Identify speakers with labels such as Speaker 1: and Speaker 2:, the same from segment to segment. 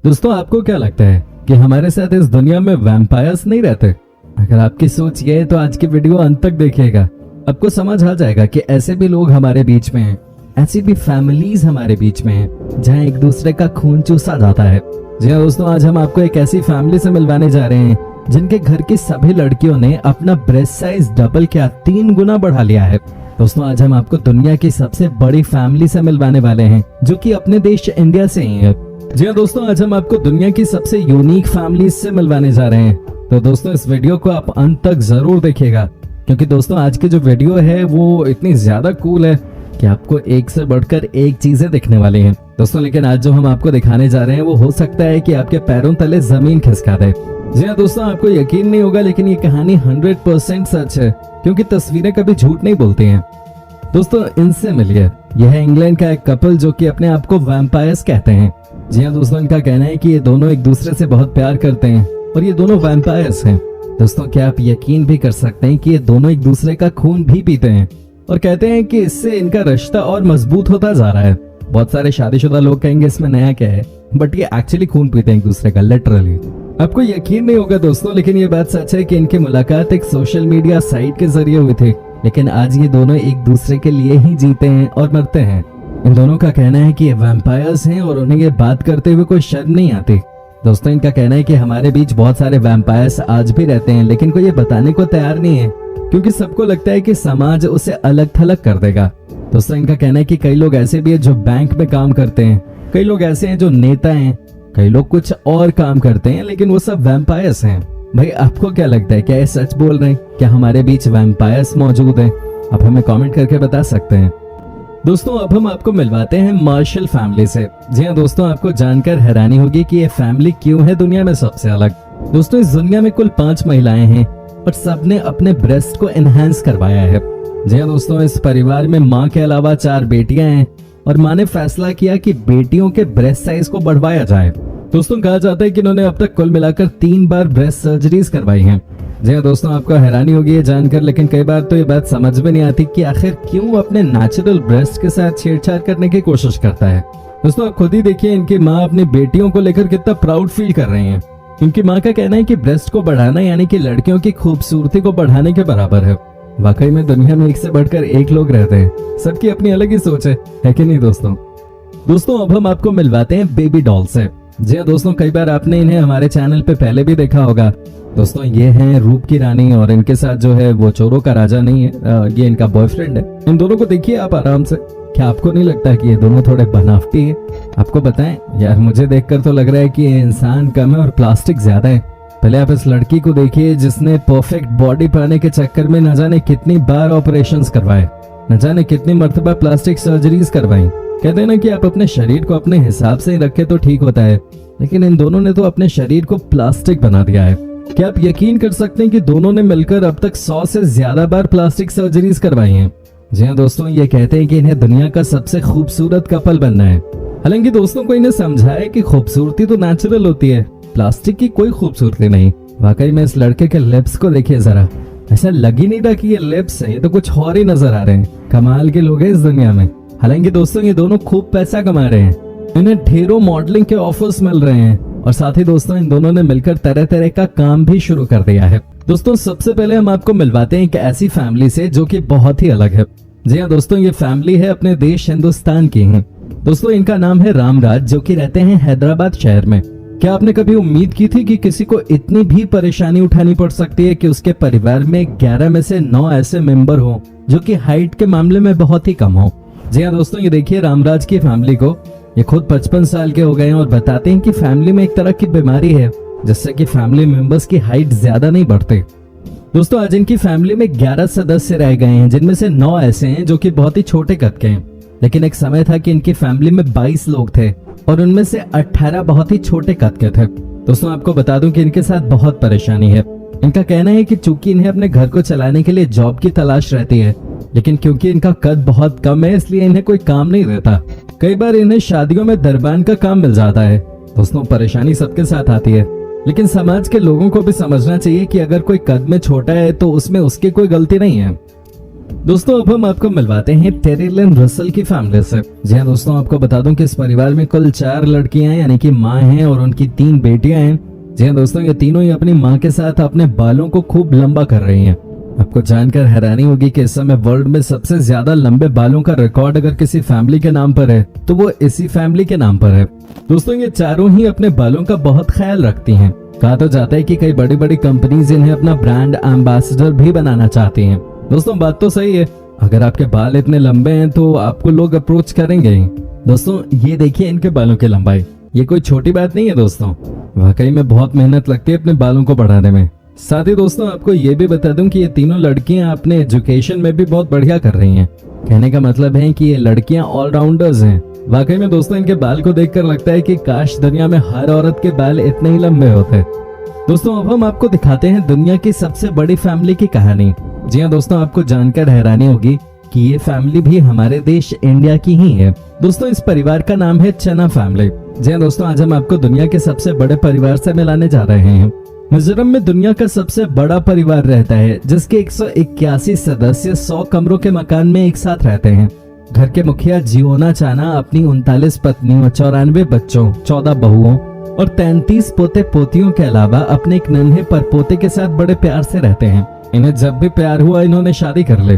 Speaker 1: दोस्तों आपको क्या लगता है कि हमारे साथ इस दुनिया में वैम्पायर्स नहीं रहते? अगर आपकी सोच ये है तो आज की वीडियो अंत तक देखिएगा। आपको समझ आ जाएगा कि ऐसे भी लोग हमारे बीच में हैं, ऐसी भी फैमिलीज हमारे बीच में हैं जहां एक दूसरे का खून चूसा जाता है। जी हाँ दोस्तों, आज हम आपको एक ऐसी फैमिली से मिलवाने जा रहे हैं जिनके घर की सभी लड़कियों ने अपना ब्रेस्ट साइज डबल क्या 3 गुना बढ़ा लिया है। दोस्तों आज हम आपको दुनिया की सबसे बड़ी फैमिली से मिलवाने वाले हैं जो कि अपने देश इंडिया से ही है। जी हाँ दोस्तों, आज हम आपको दुनिया की सबसे यूनिक फैमिली से मिलवाने जा रहे हैं। तो दोस्तों इस वीडियो को आप अंत तक जरूर देखिएगा, क्योंकि दोस्तों आज की जो वीडियो है वो इतनी ज्यादा कूल है कि आपको एक से बढ़कर एक चीजें दिखने वाली हैं। दोस्तों लेकिन आज जो हम आपको दिखाने जा रहे हैं वो हो सकता है कि आपके पैरों तले जमीन खिसका दे। जी हाँ दोस्तों, आपको यकीन नहीं होगा लेकिन ये कहानी 100% सच है, क्योंकि तस्वीरें कभी झूठ नहीं बोलती हैं। दोस्तों इनसे मिलिए, यह है इंग्लैंड का एक कपल जो कि अपने आप को वैम्पायर्स कहते हैं। जी हाँ दोस्तों, इनका कहना है कि ये दोनों एक दूसरे से बहुत प्यार करते हैं और ये दोनों वैम्पायर्स हैं। दोस्तों क्या आप यकीन भी कर सकते हैं कि ये दोनों एक दूसरे का खून भी पीते हैं और कहते हैं कि इससे इनका रिश्ता और मजबूत होता जा रहा है। बहुत सारे शादीशुदा लोग कहेंगे इसमें नया क्या है, बट ये एक्चुअली खून पीते हैं एक दूसरे का, लिटरली। आपको यकीन नहीं होगा दोस्तों, लेकिन ये बात सच है कि इनकी मुलाकात एक सोशल मीडिया साइट के जरिए हुई थी, लेकिन आज ये दोनों एक दूसरे के लिए ही जीते हैं और मरते हैं। इन दोनों का कहना है कि ये वैम्पायर्स हैं और उन्हें ये बात करते हुए कोई शर्म नहीं आती। दोस्तों इनका कहना है कि हमारे बीच बहुत सारे वैम्पायर्स आज भी रहते हैं, लेकिन कोई ये बताने को तैयार नहीं है, क्योंकि सबको लगता है कि समाज उसे अलग थलग कर देगा। दोस्तों इनका कहना है कि कई लोग ऐसे भी हैं जो बैंक में काम करते हैं, कई लोग ऐसे हैं जो नेता हैं, कई लोग कुछ और काम करते हैं, लेकिन वो सब वैम्पायर्स हैं। भाई आपको क्या लगता है, क्या ये सच बोल रहे हैं? क्या हमारे बीच वैम्पायर्स मौजूद हैं? आप हमें कमेंट करके बता सकते हैं। दोस्तों अब हम आपको मिलवाते हैं मार्शल फैमिली से। जी हाँ दोस्तों, आपको जानकर हैरानी होगी कि ये फैमिली क्यों है दुनिया में सबसे अलग। दोस्तों इस दुनिया में कुल 5 महिलाएं हैं और सबने अपने ब्रेस्ट को एनहांस करवाया है। जी हाँ दोस्तों, इस परिवार में माँ के अलावा 4 बेटियां हैं और माँ ने फैसला किया कि बेटियों के ब्रेस्ट साइज को बढ़वाया जाए। दोस्तों कहा जाता है कि इन्होंने अब तक कुल मिलाकर 3 बार ब्रेस्ट सर्जरीज करवाई हैं। जी हाँ दोस्तों, आपको हैरानी होगी ये जानकर, लेकिन कई बार तो ये बात समझ में नहीं आती कि आखिर क्यों अपने नेचुरल ब्रेस्ट के साथ छेड़छाड़ करने की कोशिश करता है। दोस्तों आप खुद ही देखिए, इनकी माँ अपनी बेटियों को लेकर कितना प्राउड फील कर रही है। इनकी माँ का कहना है कि ब्रेस्ट को बढ़ाना यानी कि लड़कियों की खूबसूरती को बढ़ाने के बराबर है। वाकई में दुनिया में एक से बढ़कर एक लोग रहते हैं, सबकी अपनी अलग ही सोच है कि नहीं दोस्तों? दोस्तों अब हम आपको मिलवाते हैं बेबी डॉल से। जी हाँ दोस्तों, कई बार आपने इन्हें हमारे चैनल पे पहले भी देखा होगा। दोस्तों ये हैं रूप की रानी और इनके साथ जो है वो चोरों का राजा नहीं है, ये इनका बॉयफ्रेंड है। इन दोनों को देखिए आप आराम से। क्या आपको नहीं लगता कि ये दोनों थोड़े बनावटी है? आपको बताएं यार, मुझे देखकर तो लग रहा है कि ये इंसान कम है और प्लास्टिक ज्यादा है। पहले आप इस लड़की को देखिए जिसने परफेक्ट बॉडी पाने के चक्कर में न जाने कितनी बार ऑपरेशंस करवाए, न जाने कितनी मर्तबा प्लास्टिक सर्जरीज करवाई। कहते हैं ना कि आप अपने शरीर को अपने हिसाब से रखे तो ठीक होता है, लेकिन इन दोनों ने तो अपने शरीर को प्लास्टिक बना दिया है। क्या आप यकीन कर सकते हैं कि दोनों ने मिलकर अब तक 100 से ज्यादा बार प्लास्टिक सर्जरीज करवाई हैं। जी हाँ दोस्तों, ये कहते हैं कि इन्हें दुनिया का सबसे खूबसूरत कपल बनना है। हालांकि दोस्तों को इन्हें समझाया कि खूबसूरती तो नेचुरल होती है, प्लास्टिक की कोई खूबसूरती नहीं। वाकई में इस लड़के के लिप्स को देखिए जरा, ऐसा लग ही नहीं था कि ये लिप्स है, ये तो कुछ और ही नजर आ रहे हैं। कमाल के लोग हैं इस दुनिया में। हालांकि दोस्तों ये दोनों खूब पैसा कमा रहे हैं, इन्हें ढेरों मॉडलिंग के ऑफर्स मिल रहे हैं और साथ ही दोस्तों इन दोनों ने मिलकर तरह तरह का काम भी शुरू कर दिया है। दोस्तों सबसे पहले हम आपको मिलवाते हैं एक ऐसी फैमिली से जो कि बहुत ही अलग है। जी हाँ दोस्तों, ये फैमिली है अपने देश हिंदुस्तान की है। दोस्तों इनका नाम है रामराज, जो कि रहते हैं हैदराबाद शहर में। क्या आपने कभी उम्मीद की थी कि किसी को इतनी भी परेशानी उठानी पड़ सकती है कि उसके परिवार में 11 में से 9 ऐसे मेंबर हो जो कि हाइट के मामले में बहुत ही कम हो? जी हाँ दोस्तों, ये देखिए रामराज की फैमिली को। ये खुद 55 साल के हो गए हैं और बताते हैं कि फैमिली में एक तरह की बीमारी है जिससे कि फैमिली मेंबर्स की हाइट ज्यादा नहीं बढ़ते। दोस्तों आज इनकी फैमिली में 11 सदस्य रह गए हैं, जिनमें से 9 ऐसे हैं जो कि बहुत ही छोटे कद के हैं। लेकिन एक समय था कि इनकी फैमिली में 22 लोग थे और उनमें से 18 बहुत ही छोटे कद के थे। दोस्तों आपको बता दूं कि इनके साथ बहुत परेशानी है। इनका कहना है कि चूंकि इन्हें अपने घर को चलाने के लिए जॉब की तलाश रहती है, लेकिन क्योंकि इनका कद बहुत कम है इसलिए इन्हें कोई काम नहीं रहता। कई बार इन्हें शादियों में दरबान का काम मिल जाता है। दोस्तों परेशानी सबके साथ आती है, लेकिन समाज के लोगों को भी समझना चाहिए कि अगर कोई कद में छोटा है तो उसमें उसकी कोई गलती नहीं है। दोस्तों अब हम आपको मिलवाते हैं टेरी लिन रसल की फैमिली से। जी हाँ दोस्तों, आपको बता दूं कि इस परिवार में कुल 4 लड़कियां हैं, यानी कि माँ हैं और उनकी 3 बेटियां हैं। जी हाँ दोस्तों, ये तीनों ही अपनी माँ के साथ अपने बालों को खूब लंबा कर रही हैं। आपको जानकर हैरानी होगी कि इस समय वर्ल्ड में सबसे ज्यादा लंबे बालों का रिकॉर्ड अगर किसी फैमिली के नाम पर है तो वो इसी फैमिली के नाम पर है। दोस्तों ये चारों ही अपने बालों का बहुत ख्याल रखती हैं। कहा तो जाता है कि कई बड़ी बड़ी कंपनीज इन्हें अपना ब्रांड एम्बेसडर भी बनाना चाहती हैं। दोस्तों बात तो सही है, अगर आपके बाल इतने लंबे हैं तो आपको लोग अप्रोच करेंगे ही। दोस्तों ये देखिए इनके बालों की लंबाई, ये कोई छोटी बात नहीं है दोस्तों, वाकई में बहुत मेहनत लगती है अपने बालों को बढ़ाने में। साथ ही दोस्तों आपको ये भी बता दूं कि ये तीनों लड़कियां अपने एजुकेशन में भी बहुत बढ़िया कर रही हैं। कहने का मतलब है कि ये लड़कियां ऑलराउंडर्स हैं। वाकई में दोस्तों इनके बाल को देखकर लगता है कि काश दुनिया में हर औरत के बाल इतने ही लंबे होते। दोस्तों अब हम आपको दिखाते हैं दुनिया की सबसे बड़ी फैमिली की कहानी। जी हाँ दोस्तों, आपको जानकर हैरानी होगी कि ये फैमिली भी हमारे देश इंडिया की ही है। दोस्तों इस परिवार का नाम है चना फैमिली। जी हाँ दोस्तों, आज हम आपको दुनिया के सबसे बड़े परिवार से मिलाने जा रहे हैं। मिजोरम में दुनिया का सबसे बड़ा परिवार रहता है जिसके 181 सदस्य 100 कमरों के मकान में एक साथ रहते हैं। घर के मुखिया जियोना चाना अपनी 39 पत्नियों, 94 बच्चों, 14 बहुओं और 33 पोते पोतियों के अलावा अपने एक नन्हे परपोते के साथ बड़े प्यार से रहते हैं। इन्हें जब भी प्यार हुआ इन्होंने शादी कर ली।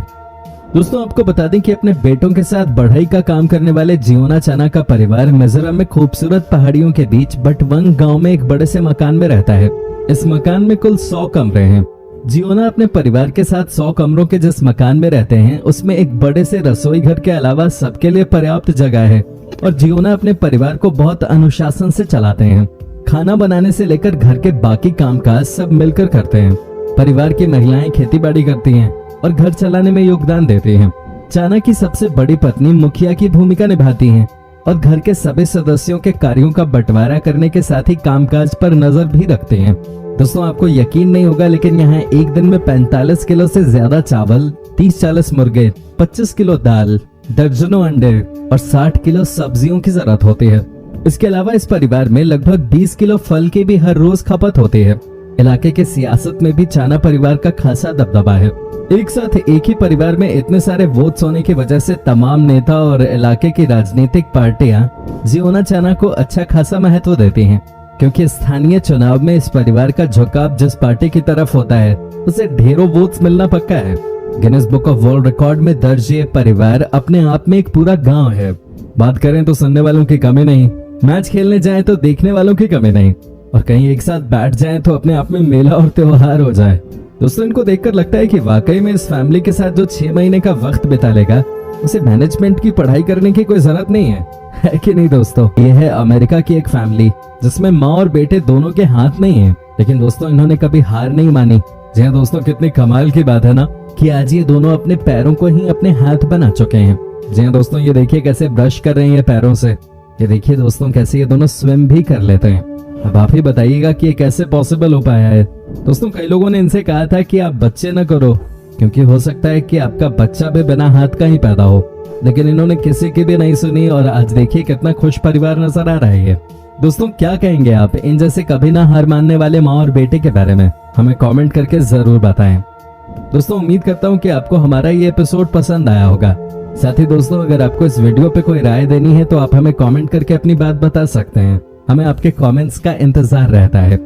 Speaker 1: दोस्तों आपको बता दें कि अपने बेटों के साथ बढ़ई का काम करने वाले जियोना चाना का परिवार मिजोरम में खूबसूरत पहाड़ियों के बीच बटवंग गांव में एक बड़े से मकान में रहता है। इस मकान में कुल 100 कमरे हैं। जियोना अपने परिवार के साथ 100 कमरों के जिस मकान में रहते हैं उसमें एक बड़े से रसोई घर के अलावा सबके लिए पर्याप्त जगह है और जियोना अपने परिवार को बहुत अनुशासन से चलाते हैं। खाना बनाने से लेकर घर के बाकी कामकाज सब मिलकर करते हैं। परिवार की महिलाएं खेती बाड़ी करती हैं और घर चलाने में योगदान देती हैं। चाना की सबसे बड़ी पत्नी मुखिया की भूमिका निभाती हैं और घर के सभी सदस्यों के कार्यों का बंटवारा करने के साथ ही कामकाज पर नजर भी रखते हैं। दोस्तों आपको यकीन नहीं होगा लेकिन यहाँ एक दिन में 45 किलो से ज्यादा चावल, 30-40 मुर्गे, 25 किलो दाल, दर्जनों अंडे और 60 किलो सब्जियों की जरूरत होती है। इसके अलावा इस परिवार में लगभग 20 किलो फल की भी हर रोज खपत होती है। इलाके के सियासत में भी चाना परिवार का खासा दबदबा है। एक साथ एक ही परिवार में इतने सारे वोट्स होने की वजह से तमाम नेता और इलाके की राजनीतिक पार्टियां जियोना चाना को अच्छा खासा महत्व देती हैं, क्योंकि स्थानीय चुनाव में इस परिवार का झुकाव जिस पार्टी की तरफ होता है उसे ढेरों वोट्स मिलना पक्का है। Guinness book of world record में दर्ज ये परिवार अपने आप में एक पूरा गांव है। बात करें तो सुनने वालों की कमी नहीं, मैच खेलने जाए तो देखने वालों की कमी नहीं, और कहीं एक साथ बैठ जाए तो अपने आप में मेला और त्योहार हो जाए। दोस्तों इनको देखकर लगता है कि वाकई में इस फैमिली के साथ जो 6 महीने का वक्त बिता लेगा उसे मैनेजमेंट की पढ़ाई करने की कोई जरूरत नहीं है कि नहीं दोस्तों। ये है अमेरिका की एक फैमिली जिसमें माँ और बेटे दोनों के हाथ नहीं है, लेकिन दोस्तों इन्होंने कभी हार नहीं मानी। जी हाँ दोस्तों, कितनी कमाल की बात है ना कि आज ये दोनों अपने पैरों को ही अपने हाथ बना चुके हैं। जी हाँ दोस्तों, ये देखिए कैसे ब्रश कर रहे हैं पैरों से। ये देखिए दोस्तों कैसे ये दोनों स्विम भी कर लेते हैं। अब आप ही बताइएगा कि ये कैसे पॉसिबल हो पाया है। दोस्तों कई लोगों ने इनसे कहा था कि आप बच्चे न करो क्योंकि हो सकता है कि आपका बच्चा भी बिना हाथ का ही पैदा हो, लेकिन इन्होंने किसी की भी नहीं सुनी और आज देखिए कितना खुश परिवार नजर आ रहा है। दोस्तों क्या कहेंगे आप इन जैसे कभी ना हार मानने वाले माँ और बेटे के बारे में? हमें कमेंट करके जरूर बताएं। दोस्तों उम्मीद करता हूँ कि आपको हमारा ये एपिसोड पसंद आया होगा। साथ ही दोस्तों अगर आपको इस वीडियो पे कोई राय देनी है तो आप हमें कमेंट करके अपनी बात बता सकते हैं। हमें आपके कमेंट्स का इंतजार रहता है।